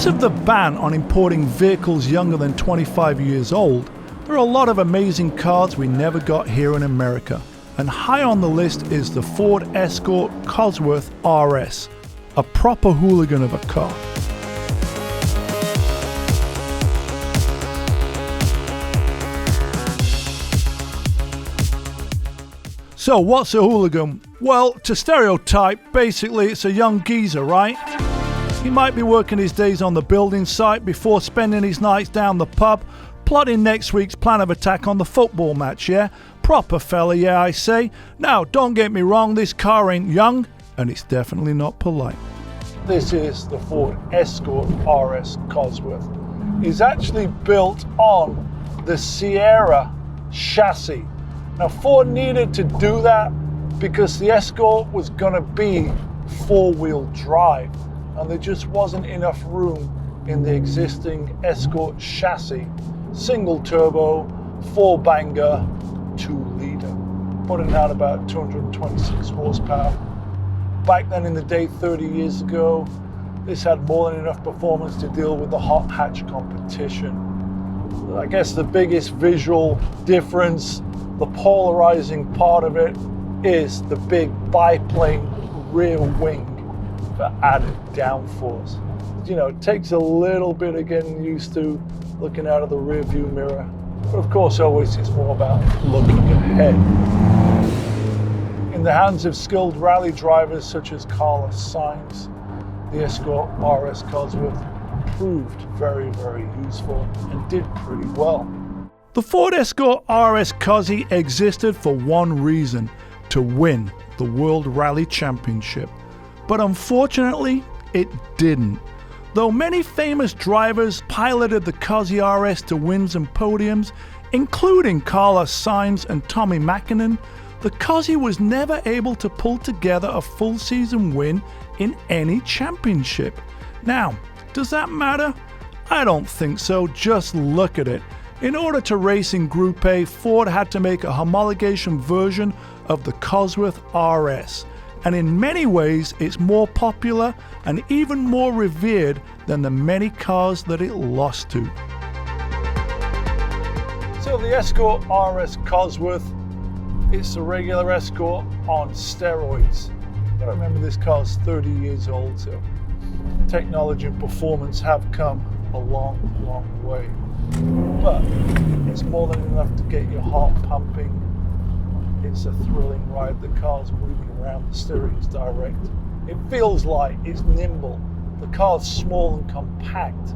Because of the ban on importing vehicles younger than 25 years old, there are a lot of amazing cars we never got here in America. And high on the list is the Ford Escort Cosworth RS, a proper hooligan of a car. So what's a hooligan? Well, to stereotype, basically it's a young geezer, right? He might be working his days on the building site before spending his nights down the pub, plotting next week's plan of attack on the football match, yeah? Proper fella, yeah, I say. Now, don't get me wrong, this car ain't young, and it's definitely not polite. This is the Ford Escort RS Cosworth. It's actually built on the Sierra chassis. Now, Ford needed to do that because the Escort was going to be four-wheel drive, and there just wasn't enough room in the existing Escort chassis. Single turbo, 4-banger, 2-liter, putting out about 226 horsepower. Back then in the day, 30 years ago, this had more than enough performance to deal with the hot hatch competition. I guess the biggest visual difference, the polarizing part of it, is the big biplane rear wing for added downforce. You know, it takes a little bit of getting used to looking out of the rear view mirror, but of course always it's more about looking ahead. In the hands of skilled rally drivers such as Carlos Sainz, the Escort RS Cosworth proved very, very useful and did pretty well. The Ford Escort RS Cosy existed for one reason: to win the World Rally Championship. But unfortunately, it didn't. Though many famous drivers piloted the Cosy RS to wins and podiums, including Carlos Sainz and Tommy Mäkinen, the Cosy was never able to pull together a full season win in any championship. Now, does that matter? I don't think so. Just look at it. In order to race in Group A, Ford had to make a homologation version of the Cosworth RS. And in many ways, it's more popular and even more revered than the many cars that it lost to. So the Escort RS Cosworth, it's a regular Escort on steroids. I remember this car's 30 years old, so technology and performance have come a long, long way. But it's more than enough to get your heart pumping. It's a thrilling ride. The car's moving around, the steering's direct. It feels light, it's nimble. The car's small and compact.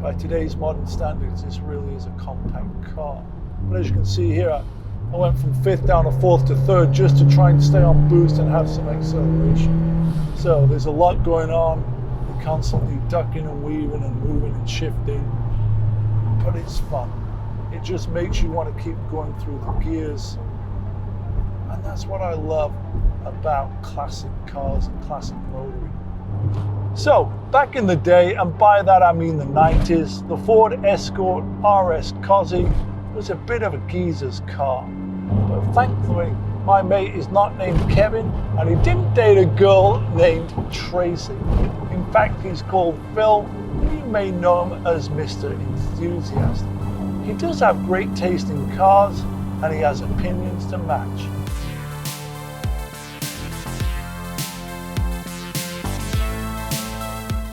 By today's modern standards, this really is a compact car. But as you can see here, I went from 5th down to 4th to 3rd just to try and stay on boost and have some acceleration. So there's a lot going on. You're constantly ducking and weaving and moving and shifting. But it's fun. It just makes you want to keep going through the gears. And that's what I love about classic cars and classic motoring. So, back in the day, and by that I mean the 90s, the Ford Escort RS Cosy was a bit of a geezer's car. But thankfully, my mate is not named Kevin, and he didn't date a girl named Tracy. In fact, he's called Phil, and you may know him as Mr. Enthusiast. He does have great taste in cars, and he has opinions to match.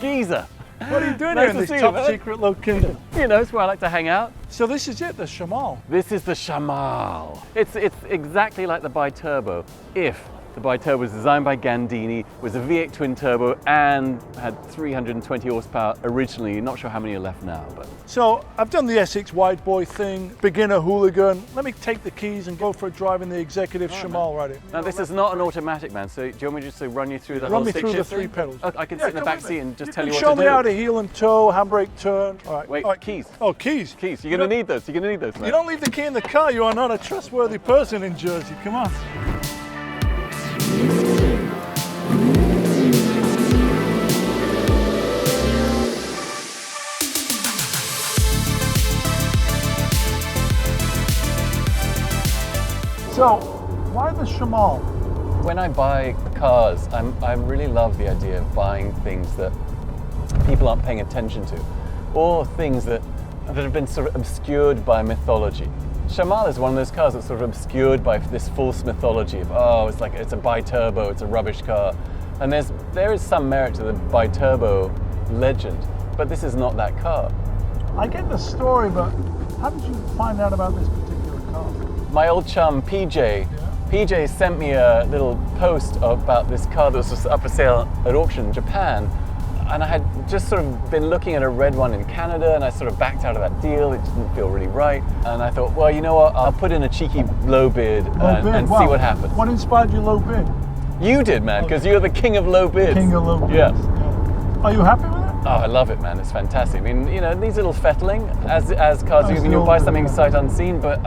Geezer. What are you doing Nice here in to this see you, top man. secret location? You know, it's where I like to hang out. So this is it, the Shamal. This is the Shamal. It's exactly like the bi-turbo, if the bi-turbo was designed by Gandini, was a V8 twin turbo, and had 320 horsepower originally. Not sure how many are left now, but. So I've done the Essex wide boy thing, beginner hooligan. Let me take the keys and go for a drive in the executive Shamal right here. Now this is not an automatic, man, so do you want me just to run you through the whole Run me stick through the shifting? 3 pedals. Oh, I can sit in the back seat and just tell you what show to do. me how to heel and toe, handbrake turn. All right. Wait, all right. keys. Oh, keys. Keys, you're going to need those, you're going to need those, man. You don't leave the key in the car, you are not a trustworthy person in Jersey, come on. So, why the Shamal? When I buy cars, I really love the idea of buying things that people aren't paying attention to, or things that have been sort of obscured by mythology. Shamal is one of those cars that's sort of obscured by this false mythology of, oh, it's a bi-turbo, it's a rubbish car. And there is some merit to the bi-turbo legend, but this is not that car. I get the story, but how did you find out about this particular car? My old chum PJ sent me a little post about this car that was up for sale at auction in Japan, and I had just sort of been looking at a red one in Canada, and I sort of backed out of that deal. It didn't feel really right, and I thought, well, you know what, I'll put in a cheeky low bid and see what happens. What inspired you low bid? You did, man, because you're the king of low bids. King of low bids. Yeah. Are you happy with it? Oh, I love it, man. It's fantastic. I mean, you know, it needs a little fettling as cars do when you buy something sight unseen, but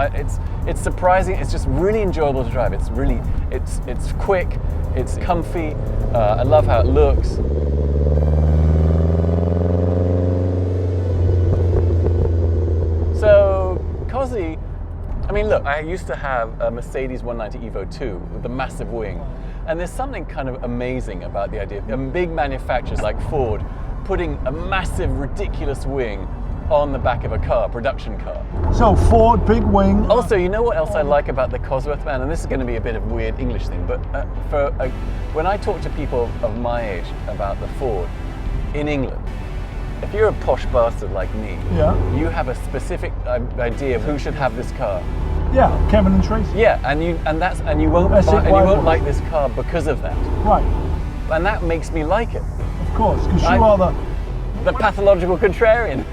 it's surprising. It's just really enjoyable to drive. It's quick. It's comfy. I love how it looks. So, Cosy, I mean, look, I used to have a Mercedes 190 Evo 2 with the massive wing, and there's something kind of amazing about the idea of big manufacturers like Ford putting a massive, ridiculous wing on the back of a car, production car. So Ford, big wing. Also, you know what else I like about the Cosworth, man? And this is going to be a bit of a weird English thing, but when I talk to people of my age about the Ford in England, if you're a posh bastard like me, you have a specific idea of who should have this car. Yeah, Kevin and Tracy. Yeah, and you won't like this car because of that. Right. And that makes me like it. Of course, because you are the pathological contrarian.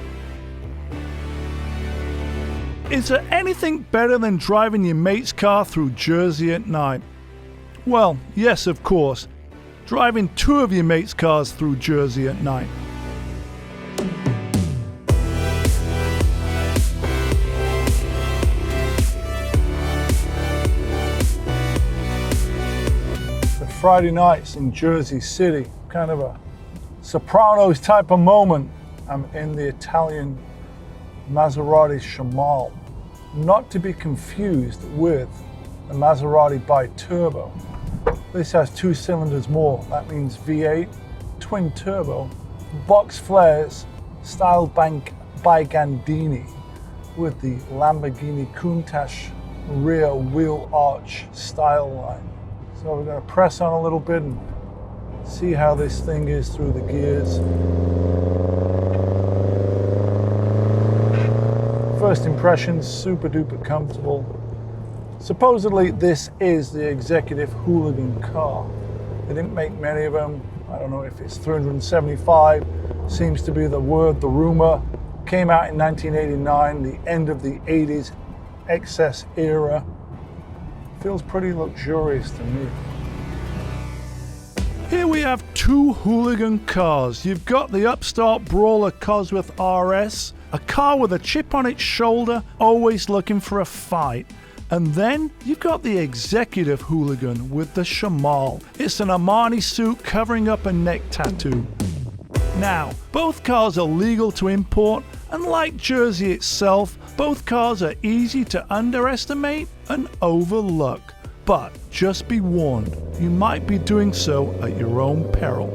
Is there anything better than driving your mate's car through Jersey at night? Well, yes, of course. Driving two of your mate's cars through Jersey at night. The Friday nights in Jersey City, kind of a Sopranos type of moment. I'm in the Italian Maserati Shamal, not to be confused with the Maserati bi-turbo. This has 2 cylinders more. That means V8, twin turbo, box flares, styled by Gandini, with the Lamborghini Countach rear wheel arch style line. So we're going to press on a little bit and see how this thing is through the gears. First impressions, super duper comfortable. Supposedly this is the executive hooligan car. They didn't make many of them. I don't know if it's 375, seems to be the word, the rumor. Came out in 1989, the end of the 80s excess era. Feels pretty luxurious to me. Here we have two hooligan cars. You've got the upstart brawler Cosworth RS, a car with a chip on its shoulder, always looking for a fight. And then you've got the executive hooligan with the Shamal. It's an Armani suit covering up a neck tattoo. Now, both cars are legal to import, and like Jersey itself, both cars are easy to underestimate and overlook. But just be warned, you might be doing so at your own peril.